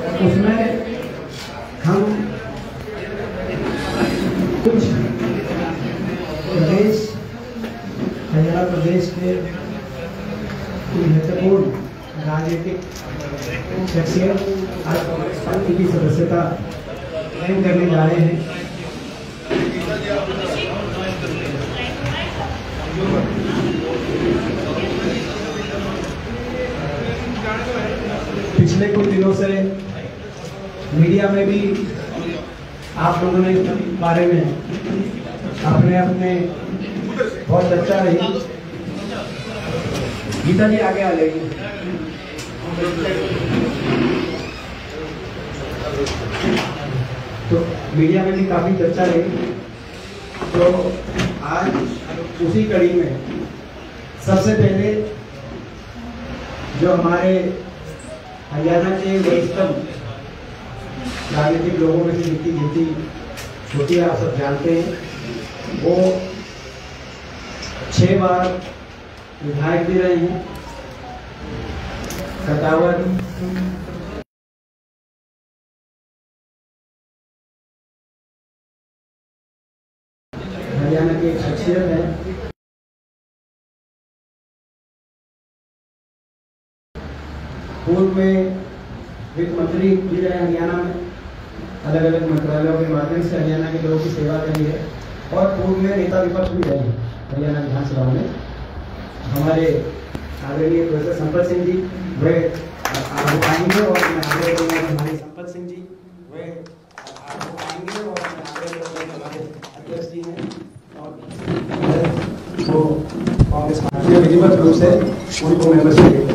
उसमें हम कुछ प्रदेश हरियाणा प्रदेश के महत्वपूर्ण राजनीतिक शख्सियत आज कांग्रेस पार्टी की सदस्यता ग्रहण करने जा रहे हैं। पिछले कुछ दिनों से मीडिया में भी आप लोगों ने इस बारे में अपने बहुत चर्चा रही। गीता जी आगे आ जाएगी। तो मीडिया में भी काफी चर्चा रही। तो आज उसी कड़ी में सबसे पहले जो हमारे हरियाणा के वरिष्ठतम राजनीतिक लोगों में से जितनी छोटी आप सब जानते हैं, वो 6 बार विधायक भी रहे हैं। कटावर हरियाणा की एक शख्सियत है। पूर्व में वित्त मंत्री भी रहे हरियाणा में, अलग अलग मंत्रालयों के माध्यम से हरियाणा के लोगों की सेवा करी है। और पूर्व में नेता विपक्ष भी रहे हैं हरियाणा विधानसभा में। हमारे आदरणीय प्रोफेसर संपत सिंह जी वे आगे आएंगे और मैं आगे बढ़ूंगा। हमारे संपत सिंह जी वे आगे आएंगे और मैं आगे बढ़ूंगा। हमारे अध्यक्ष जी हैं और वो कांग्रेस पार्टी में विधिवत रूप से उनको मेंबरशिप देंगे।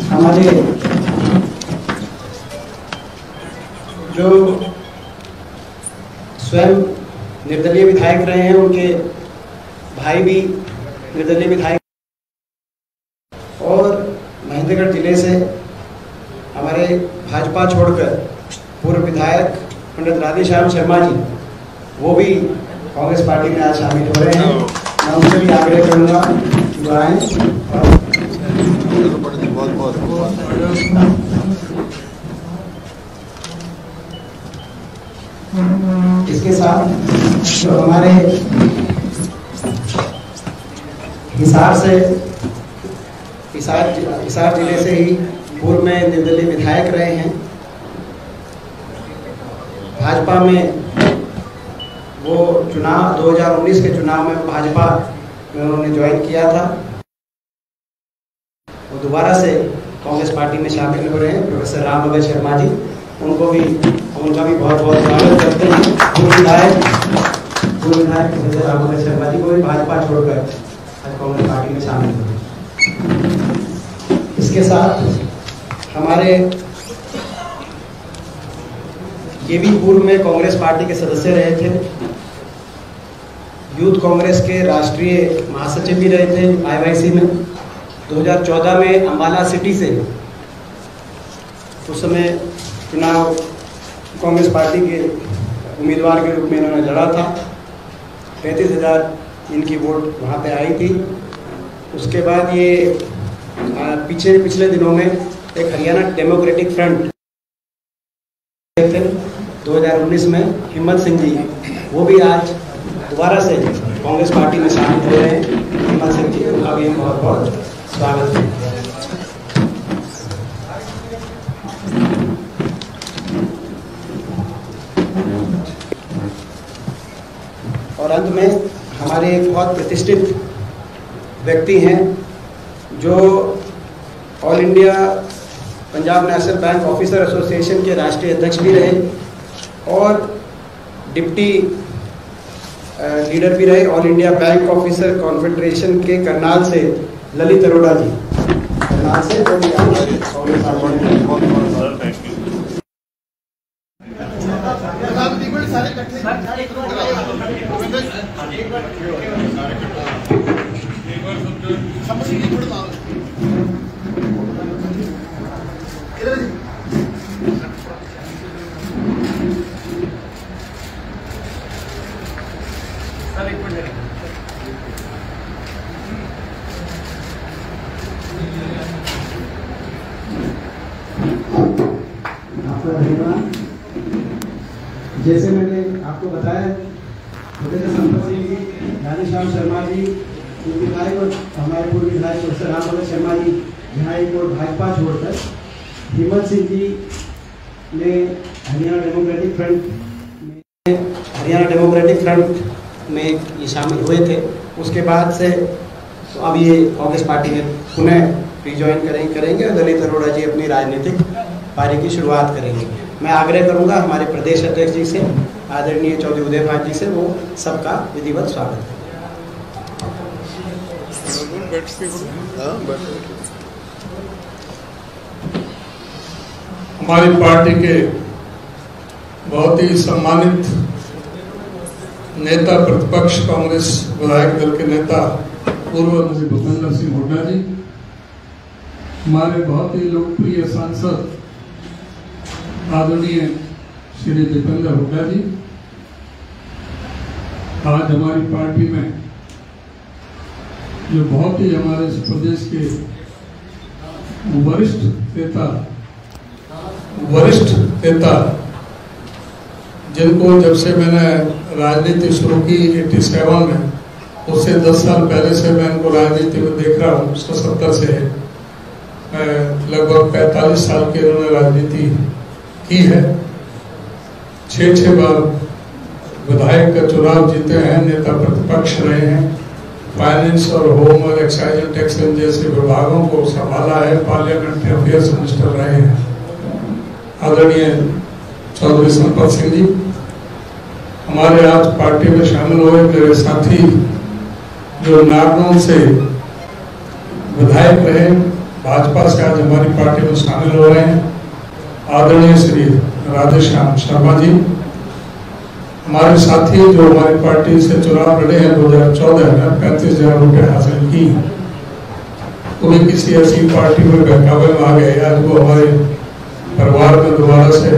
हमारे जो स्वयं निर्दलीय विधायक रहे हैं, उनके भाई भी निर्दलीय विधायक, और महेंद्रगढ़ जिले से हमारे भाजपा छोड़कर पूर्व विधायक पंडित राधेश्याम शर्मा जी, वो भी कांग्रेस पार्टी में आज शामिल हो रहे हैं। मैं उनसे भी आग्रह करूंगा जो आए। इसके साथ जो हमारे हिसार जिले से ही पूर्व में निर्दलीय विधायक रहे हैं। भाजपा में वो चुनाव 2019 के चुनाव में भाजपा में उन्होंने ज्वाइन किया था। वो दोबारा से कांग्रेस पार्टी में शामिल हो रहे हैं, प्रोफेसर रामभगत शर्मा जी। उनका भी बहुत बहुत स्वागत करते हैं। पूर्व विधायक प्रोफेसर रामभगत शर्मा जी को भी भाजपा छोड़कर आज कांग्रेस पार्टी में शामिल हो रहे हैं। इसके साथ हमारे ये भी पूर्व में कांग्रेस पार्टी के सदस्य रहे थे, यूथ कांग्रेस के राष्ट्रीय महासचिव भी रहे थे IYC में। 2014 में अंबाला सिटी से उस समय चुनाव कांग्रेस पार्टी के उम्मीदवार के रूप में इन्होंने लड़ा था। 35,000 इनकी वोट वहाँ पे आई थी। उसके बाद ये पिछले दिनों में एक हरियाणा डेमोक्रेटिक फ्रंट 2019 में हिम्मत सिंह जी, वो भी आज दोबारा से कांग्रेस पार्टी में शामिल हो रहे हैं। हिम्मत सिंह जी, उनका भी बहुत बहुत स्वागत है। और अंत में हमारे एक बहुत प्रतिष्ठित व्यक्ति हैं जो all India Punjab national bank officer association के राष्ट्रीय अध्यक्ष भी रहे और डिप्टी लीडर भी रहे। All India bank officer confederation के करनाल से ललित अरोड़ा जी, करनाल से आपका धन्यवाद। जैसे मैंने आपको बताया, प्रोफेसर संपत सिंह जी, राधेश्याम शर्मा जी, विधायक और हमारे पूर्व विधायक प्रोफेसर राम शर्मा जी विधायक और भाजपा छोड़कर हेमंत सिंह जी ने हरियाणा डेमोक्रेटिक फ्रंट में ये शामिल हुए थे। उसके बाद से तो अब ये कांग्रेस पार्टी में पुनः रिज्वाइन करेंगे और ललित अरोड़ा जी अपनी राजनीतिक पारी की शुरुआत करेंगे। मैं आग्रह करूंगा हमारे प्रदेश अध्यक्ष जी से, आदरणीय चौधरी उदय भान जी से, वो सबका विधिवत स्वागत करें। हमारी पार्टी के बहुत ही सम्मानित नेता, प्रतिपक्ष कांग्रेस विधायक दल के नेता पूर्व मंत्री भूपेंद्र सिंह हुड्डा जी, हमारे बहुत ही लोकप्रिय सांसद आदरणीय श्री दीपेंद्र हुड्डा जी, आज हमारी पार्टी में जो बहुत ही हमारे इस प्रदेश के वरिष्ठ नेता जिनको जब से मैंने राजनीति शुरू की 87 में, उससे 10 साल पहले से मैं इनको राजनीति में देख रहा हूँ। 1970 से मैं लगभग 45 साल की इन्होंने राजनीति की है। 6 बार विधायक का चुनाव जीते हैं, नेता प्रतिपक्ष रहे हैं, फाइनेंस और होम और एक्साइज एंड टैक्स जैसे विभागों को संभाला है, पार्लियामेंट्री अफेयर्स मिनिस्टर रहे हैं। आदरणीय चौधरी संपत सिंह जी हमारे आज पार्टी में शामिल हुए। मेरे साथी जो नागनौर से विधायक रहे, भाजपा से आज हमारी पार्टी में शामिल हो रहे हैं, आदरणीय श्री राधेश्याम शर्मा जी। हमारे साथी जो हमारी पार्टी से चुनाव लड़े हैं 2014 में 35,000 रुपये हासिल की, वो भी किसी ऐसी पार्टी में बहकावे में आ गए, आज वो हमारे परिवार में दोबारा से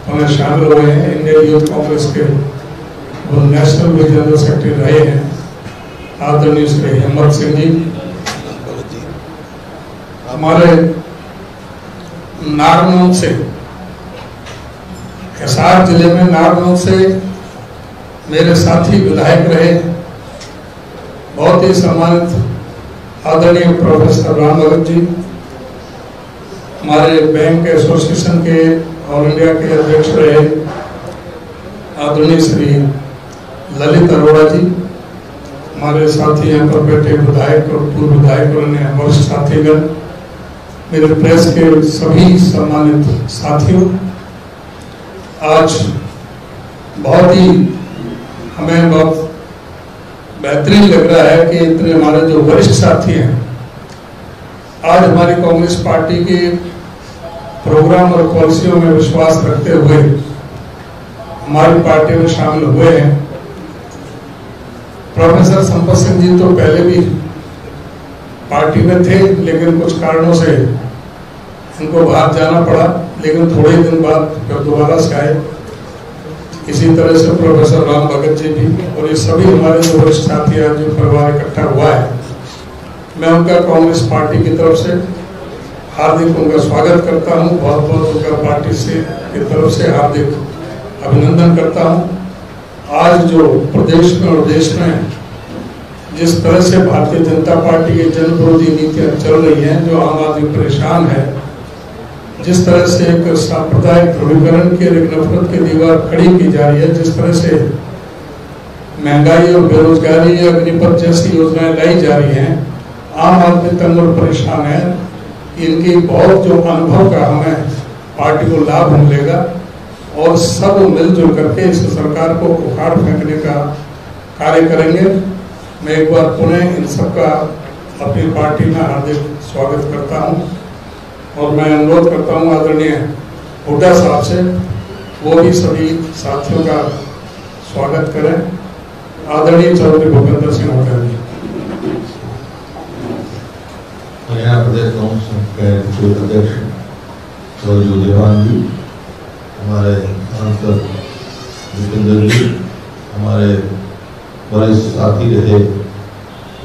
उन्हें शामिल हुए हैं। इंडियन यूथ कांग्रेस के वो नेशनल जनरल सेक्रेटरी रहे हैं, आदरणीय श्री हेमंत सिंह जी। हमारे नारनौल से, हिसार जिले में नारनौल से मेरे साथी विधायक रहे, बहुत ही सम्मानित आदरणीय प्रोफेसर राम भगत जी, हमारे बैंक एसोसिएशन के ऑल इंडिया के अध्यक्ष रहे, आदरणीय श्री ललित अरोड़ा जी, हमारे साथी यहाँ पर बैठे विधायक और पूर्व विधायक और अन्य वरिष्ठ साथीगण, मेरे प्रेस के सभी सम्मानित साथियों, आज बहुत ही हमें बहुत बेहतरीन लग रहा है कि इतने हमारे जो वरिष्ठ साथी हैं आज हमारी कांग्रेस पार्टी के प्रोग्राम और पॉलिसियों में विश्वास रखते हुए हमारी पार्टी में शामिल हुए हैं। प्रोफेसर संपत सिंह जी तो पहले भी पार्टी में थे, लेकिन कुछ कारणों से इनको बाहर जाना पड़ा, लेकिन थोड़े दिन बाद फिर दोबारा से आए। इसी तरह से प्रोफेसर राम भगत जी भी, और ये सभी हमारे जो वरिष्ठ साथी आज जो परिवार इकट्ठा हुआ है, मैं उनका कांग्रेस पार्टी की तरफ से हार्दिक उनका स्वागत करता हूं, बहुत बहुत उनका पार्टी से की तरफ से हार्दिक अभिनंदन करता हूं। आज जो प्रदेश में और देश में जिस तरह से भारतीय जनता पार्टी की जन विरोधी नीतियां चल रही हैं, जो आम आदमी परेशान है, जिस तरह से एक सांप्रदायिक ध्रुवीकरण की एक नफरत की दीवार खड़ी की जा रही है, जिस तरह से महंगाई और बेरोजगारी या अग्निपथ जैसी योजनाएं लाई जा रही हैं, आम आदमी तंग और परेशान है। इनकी बहुत जो अनुभव का हमें पार्टी को लाभ मिलेगा और सब मिलजुल करके इस सरकार को उखाड़ फेंकने का कार्य करेंगे। मैं एक बार पुनः इन सबका अपनी पार्टी में हार्दिक स्वागत करता हूं और मैं अनुरोध करता हूं आदरणीय हुड्डा साहब से वो भी सभी साथियों का स्वागत करें। आदरणीय चौधरी भूपेंद्र सिंह हुड्डा जी। हरियाणा प्रदेश कांग्रेस के अध्यक्ष चौधरी उदय भान जी, हमारे सांसद दीपेंद्र जी, हमारे वरिष्ठ साथी रहे,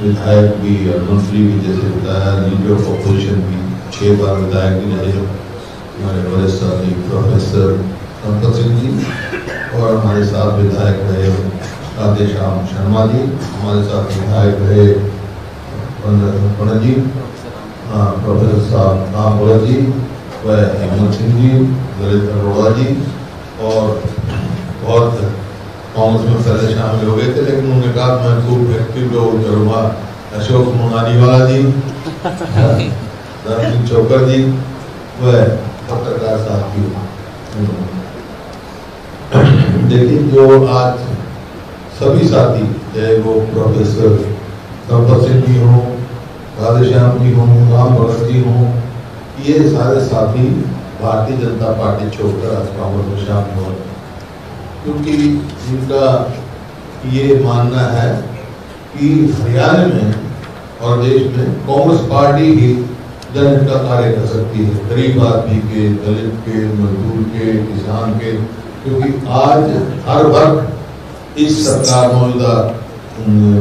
विधायक भी और मंत्री भी, जैसे बताया लीडर ऑफ अपोजिशन भी 6 बार विधायक भी रहे हमारे वरिष्ठ साथी प्रोफेसर संपत सिंह जी, और हमारे साथ विधायक रहे राधेश्याम शर्मा जी, हमारे साथ विधायक रहे पंडित जी, प्रोफेसर साहब राम जी व हेमंत सिंह जी, ललित अरोड़ा जी, और बहुत कांग्रेस में पहले शामिल हो गए थे, लेकिन उन्होंने कहा मैं खूब एक्टिव रोल करूँगा। अशोक मुनानीवाला जी, धर्म सिंह चौकर जी व पत्रकार साथी। देखिए जो आज सभी साथी, चाहे वो प्रोफेसर संपत सिंह जी हों, राधेश्याम जी हों, राम भगत जी हों, ये सारे साथी भारतीय जनता पार्टी छोड़कर आज कांग्रेस में शामिल हो, क्योंकि इनका ये मानना है कि हरियाणा में और देश में कांग्रेस पार्टी ही जनहित का कार्य कर सकती है, गरीब आदमी के, दलित के, मजदूर के, किसान के, क्योंकि आज हर वर्ग इस सरकार मौजूदा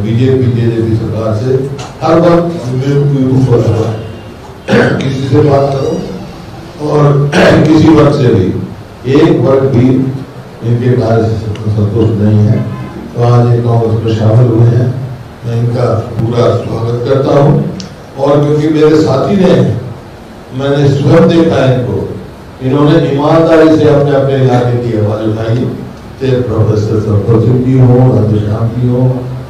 बीजेपी जेजेपी सरकार से हर वर्ग किसी से बात करो और किसी वर्ग से भी एक वर्ग भी इनके कार्य से संतुष्ट नहीं है। तो आज ये कांग्रेस में शामिल हुए हैं, मैं इनका पूरा स्वागत करता हूँ। और क्योंकि मेरे साथी ने, मैंने स्वयं देखा है इनको, इन्होंने ईमानदारी से अपने अपने इलाके की आवाज उठाई, चाहे प्रोफेसर संपत सिंह जी हो, राधेश्याम जी हो,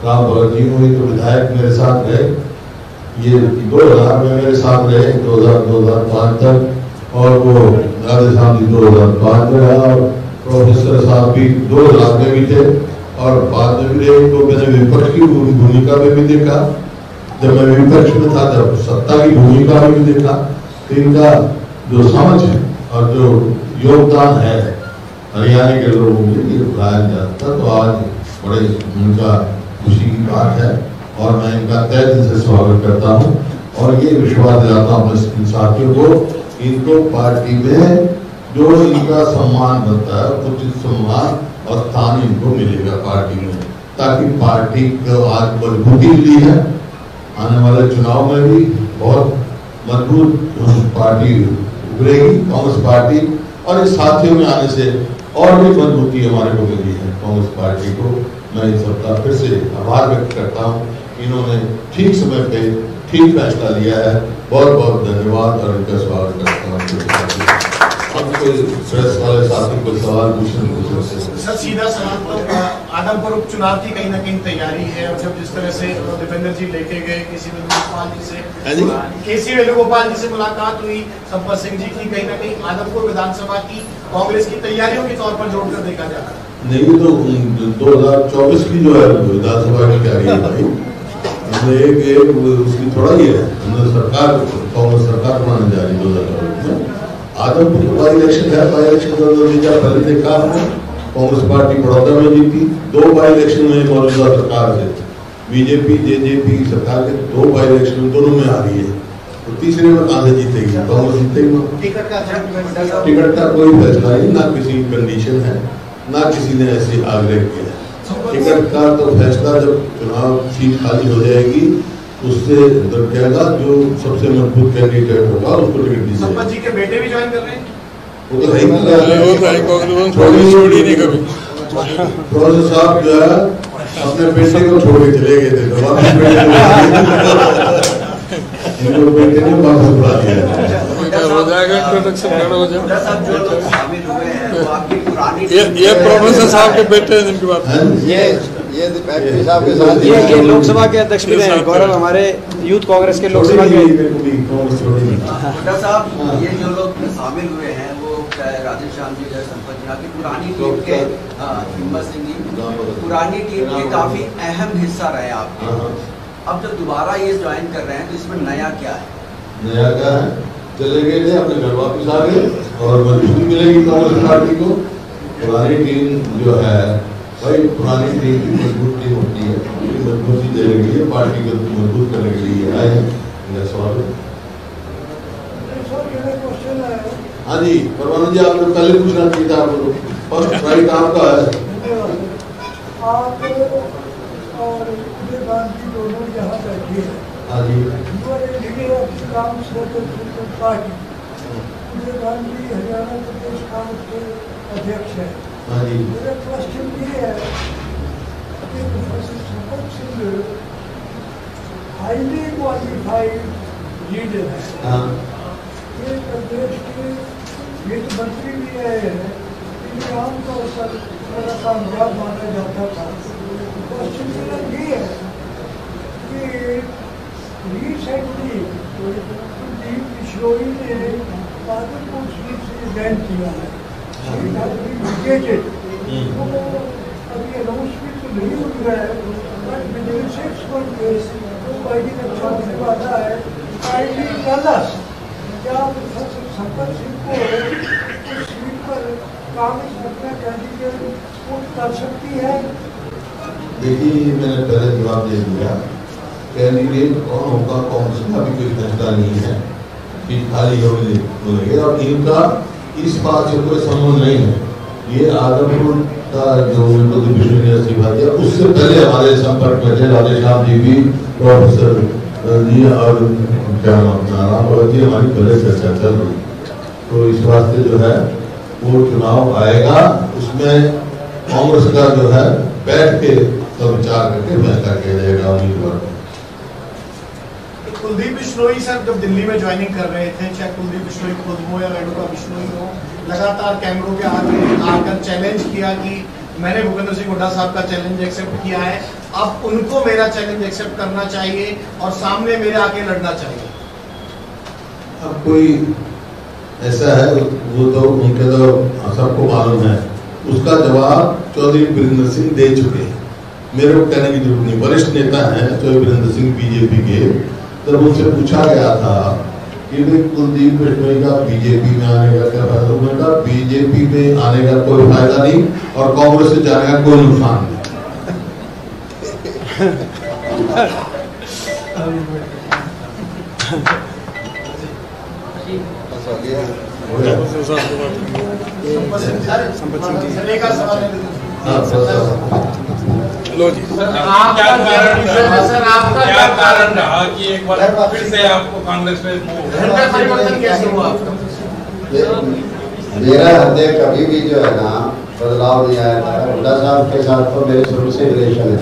राम भगत जी हो, ये तो विधायक मेरे साथ रहे, ये 2000 में मेरे साथ रहे 2000-2005 तक, और वो राधेश्याम जी 2005 में रहा, और प्रोफेसर साहब भी 2000 में भी थे और बाद में भी रहे। तो मैंने विपक्ष की भूमिका में भी देखा, जब मैं विपक्ष में था जब सत्ता की भूमिका में भी देखा। तो इनका जो समझ है और जो योगदान है हरियाणा के लोगों के लिए बुलाया जाता, तो आज बड़े उनका खुशी की बात है और मैं इनका तहे दिल से स्वागत करता हूं और ये विश्वास दिलाता हूं अपने साथियों को, इनको पार्टी में जो इनका सम्मान बनता है, उचित सम्मान और स्थान इनको मिलेगा पार्टी में, ताकि पार्टी को आज मजबूती मिली है। आने वाले चुनाव में भी बहुत मजबूत पार्टी उभरेगी कांग्रेस पार्टी, और इस साथियों में आने से और भी मजबूती हमारे को मिली है कांग्रेस पार्टी को। मैं इस सबका फिर से आभार व्यक्त करता हूँ, इन्होंने ठीक समय पे ठीक फैसला लिया है, बहुत बहुत धन्यवाद और इनका स्वागत करता हूँ। अब कोई प्रेस वाले साथी को सवाल पूछने सर, सीधा सवाल, तो आदमपुर उपचुनाव की कहीं ना कहीं तैयारी है, और जब जिस तरह से दीपेंद्र जी लेके गए केसी वेणुगोपाल जी से मुलाकात हुई, संपत सिंह जी की, कहीं ना कहीं आदमपुर विधानसभा की कांग्रेस की तैयारियों के तौर पर जोड़कर देखा जाता है। नहीं तो 2024 की जो है विधानसभा की तैयारी है भाई, एक उसकी थोड़ा ही है, सरकार कांग्रेस सरकार बनाने जा रही 2024 में। आदमपुर बाई इलेक्शन है, बाई इलेक्शन पहले देखा हमने, कांग्रेस पार्टी बड़ौदा में जीती, 2 बाई इलेक्शन में मौजूदा सरकार से बीजेपी जेजेपी सरकार के 2 बाई इलेक्शन दोनों में आ रही है, तो तीसरे में कहां से जीतेगी कांग्रेस? जीतेगी। टिकट का कोई फैसला नहीं, ना किसी कंडीशन है, ना किसी ने ऐसे आग्रह किया है। टिकट का तो फैसला जब चुनाव सीट खाली हो जाएगी उससे कहेगा, जो सबसे मजबूत कैंडिडेट होगा उसको टिकट दी जाएगी। संपत जी के बेटे भी ज्वाइन कर रहे हैं, वो तो छोड़ी नहीं कभी। प्रोफेसर साहब जो है अपने बेटे को छोड़ के चले गए थे, तो बेटे ने वापस बुला दिया हो जाएगा इंट्रोडक्शन हो जाएगा। ये प्रोफेसर साहब के बेटे हैं जिनकी बात, ये लोकसभा के अध्यक्ष भी हैं, गौरव हमारे यूथ कांग्रेस के लोकसभा के। साहब, ये जो लोग शामिल हुए हैं वो राधेश्याम जी, संपत जी की पुरानी टीम के, हिम्मत सिंह जी पुरानी टीम के काफी अहम हिस्सा रहे आप, अब जब दोबारा ये ज्वाइन कर रहे हैं तो इसमें नया क्या है? नया क्या है, चले गए थे अपने घर वापस आ गए और मजबूती मिलेगी कांग्रेस पार्टी को। पुरानी टीम जो है भाई, पुरानी टीम की मजबूत टीम होती है, मजबूती देने के लिए, पार्टी को मजबूत करने के लिए आए हैं। सवाल हाँ जी, परवाना जी, आपने पहले पूछना चाहिए था, आपको फर्स्ट राइट आपका है। और उदय गांधी दोनों यहाँ बैठे हैं। हाँ जी। Leader of the Congress party Uday Gandhi Haryana प्रदेश कांग्रेस के अध्यक्ष है। हाँ जी। मेरा क्वेश्चन ये है कि professor Sampat Singh highly qualified leader है। हाँ। ये प्रदेश के वित्त मंत्री भी रहे हैं, इन्हें आमतौर पर बड़ा कामयाब माना जाता था। क्वेश्चन मेरा ये है कि रिसेंटली कुलदीप बिश्नोई ने आदमपुर सीट से रिजाइन किया है। तो अभी अनाउंसमेंट तो नहीं हो रहा है, बट विजिलेंस एक्सपर्ट तो बाइडिंग अच्छा होने वाला है। काइंडली टेल अस, क्या प्रोफेसर संपत सिंह को उस सीट पर कांग्रेस अपना कैंडिडेट पुट कर सकती है? देखिए, मैंने पहले जवाब दे दिया, कैंडिडेट कौन होगा कांग्रेस का भी कोई फैसला नहीं है कि खाली होंगे, और इनका इस बात से कोई संबंध नहीं है। ये आदमपुर का जो इस्तीफा दिया उससे पहले हमारे संपर्क में थे राधेश्याम जी भी, प्रोफेसर जी और क्या नाम जी, हमारी पहले चर्चा चल रही। तो इस वास्ते जो है वो चुनाव आएगा, उसमें कांग्रेस का जो है बैठ के सब विचार करके फैसला किया जाएगा उम्मीदवार। कुलदीप बिश्नोई सर जब दिल्ली में ज्वाइनिंग कर रहे थे, चाहे कुलदीप बिश्नोई खुद हो या रेणुका बिश्नोई हो, लगातार कैमरों के आगे आकर चैलेंज किया कि मैंने भूपेंद्र सिंह हुड्डा साहब का चैलेंज एक्सेप्ट किया है, अब उनको मेरा चैलेंज एक्सेप्ट करना चाहिए और सामने मेरे आके लड़ना चाहिए। अब कोई ऐसा है वो तो उनके तो सबको मालूम है, उसका जवाब चौधरी वीरेंद्र सिंह दे चुके हैं, मेरे को कहने की जरूरत नहीं। वरिष्ठ नेता हैं चौधरी वीरेंद्र सिंह बीजेपी के, जब उनसे पूछा गया था कि कुलदीप बिश्नोई का बीजेपी में आने का क्या फायदा, उन्होंने कहा बीजेपी में आने का कोई फायदा नहीं और कांग्रेस से जाने का कोई नुकसान नहीं। लो जी, आपका क्या कारण रहा कि एक बार फिर से आपको कांग्रेस में परिवर्तन कैसे हुआ आपका? मेरा हृदय कभी भी जो है ना बदलाव नहीं आया था। हुड्डा साहब के साथ तो मेरे शुरू से रिलेशन है,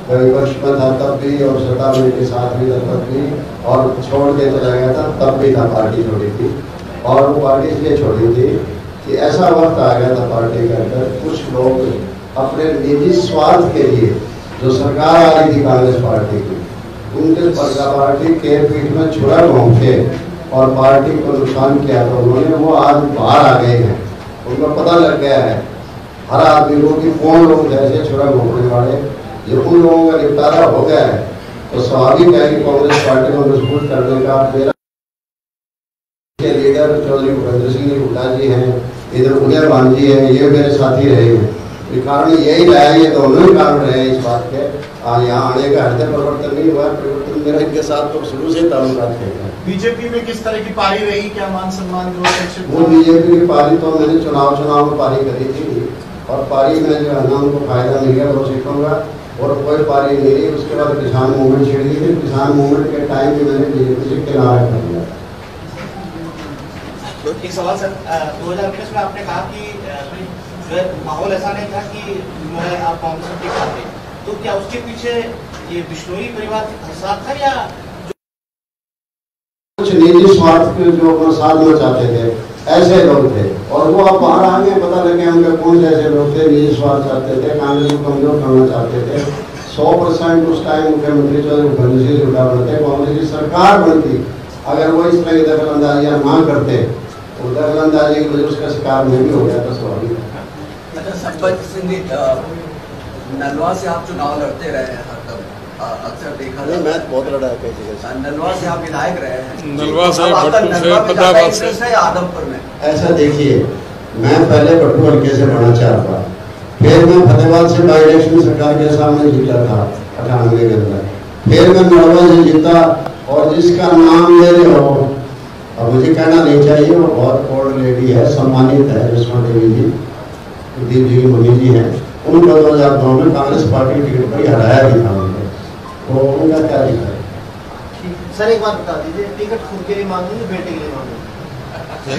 मैं विपक्ष में था तब भी और सत्ता में के साथ भी था तब भी, और छोड़ के चला गया था तब भी था, पार्टी छोड़ी थी। और वो पार्टी इसलिए छोड़ी थी कि ऐसा वक्त आ गया था पार्टी के अंदर, कुछ लोग अपने निजी स्वार्थ के लिए जो सरकार आ रही थी कांग्रेस पार्टी की, उनके पार्टी के पीठ में छुरा घोंप के और पार्टी को नुकसान किया, तो उन्होंने वो आज बाहर आ गए हैं, उनको पता लग गया है हर आदमी को कि कौन लोग जैसे छुरा घोंपने वाले, जब उन लोगों का निपटारा हो गया है तो स्वाभाविक है कि कांग्रेस पार्टी को मजबूत करने का मेरा के लीडर चौधरी भूपेंद्र सिंह हुड्डा जी हैं, इधर उदय गांधी है, ये मेरे साथी रहे हैं। कारण यही रहा है, ये दोनों ही कारण रहे हैं इस बात के। यहाँ आने का हृदय परिवर्तन नहीं हुआ, परिवर्तन मेरा इनके साथ तो शुरू से ताल्लुकात थे। बीजेपी में किस तरह की पारी रही, क्या मान सम्मान जो वो बीजेपी की पारी तो मैंने चुनाव में पारी करी थी, और पारी में जो है ना उनको फायदा मिल गया 2 सीटों का, और कोई पारी नहीं रही। उसके बाद किसान मूवमेंट छिड़ गई थी, किसान मूवमेंट के टाइम में मैंने बीजेपी से किनारा कर दिया। एक सवाल सर, 2019 में आपने कहा कि माहौल ऐसा नहीं था कि आप कांग्रेस में टिक पाते, तो क्या उसके पीछे ये बिश्नोई परिवार के साथ था या कुछ निजी स्वार्थ के जो साधना चाहते थे, ऐसे लोग थे, और वो अब बाहर आ गए, पता लगे उनके कौन से ऐसे लोग थे निजी स्वार्थ चाहते थे, कांग्रेस को कमजोर करना चाहते थे। 100% उस टाइम मुख्यमंत्री चौधरी भूपेंद्र सिंह हुड्डा बनते, कांग्रेस की सरकार बनती, अगर वो इस तरह की दखल अंदाजियां ना करते, तो दखल अंदाजी की वजह उसका शिकार में भी हो गया था स्वाभाविक। अच्छा, संपत सिंह जी, नलवा से आप चुनाव लड़ते रहे हैं हर तब, अक्सर देखा मैं बहुत लड़ा है कई जगह। नलवा से आप विधायक रहे हैं, नलवा से आदमपुर में। ऐसा देखिए, मैं पहले भट्टू हल्के से बना चाहता, फिर मैं फतेहाबाद से बाई इलेक्शन सरकार के सामने जीता था 98 के अंदर, फिर मैं नलवा से जीता, और जिसका नाम ले रहे हो, अब मुझे कहना नहीं चाहिए, वो बहुत ओल्ड लेडी है, सम्मानित है, विष्णु देवी जी, दीप जी की मम्मी जी हैं, उनको 2009 में कांग्रेस पार्टी की टिकट पर ही हराया भी था उनको, तो उनका क्या दिखा है? सर एक बात बता दीजिए, टिकट खुद के लिए मांगेंगे, बेटे के लिए मांगेंगे? ऐसा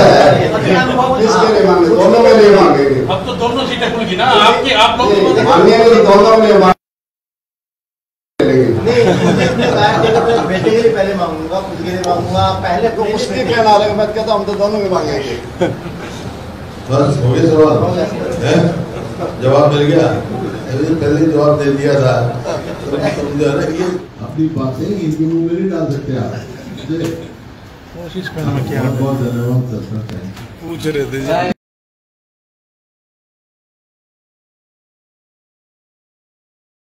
है, किसके लिए मांगे? दोनों के लिए मांगेंगे। अब तो दोनों सीटें खुल गई ना आपकी, आप लोग मांगेंगे तो दोनों के लिए मांगेंगे। नहीं, मुझे बेटे के लिए पहले मांगूंगा, खुद के लिए मांगूंगा, पहले तो उसकी क्या नाल है, मैं कहता हम तो दोनों में मांगेंगे। बस हो गया सवाल, जवाब मिल गया। पहले जवाब दे दिया था, समझा ना ये अपनी बातें इनके मुंह में नहीं डाल सकते आप। कोशिश करना क्या, बहुत धन्यवाद सर, पूछ रहे थे।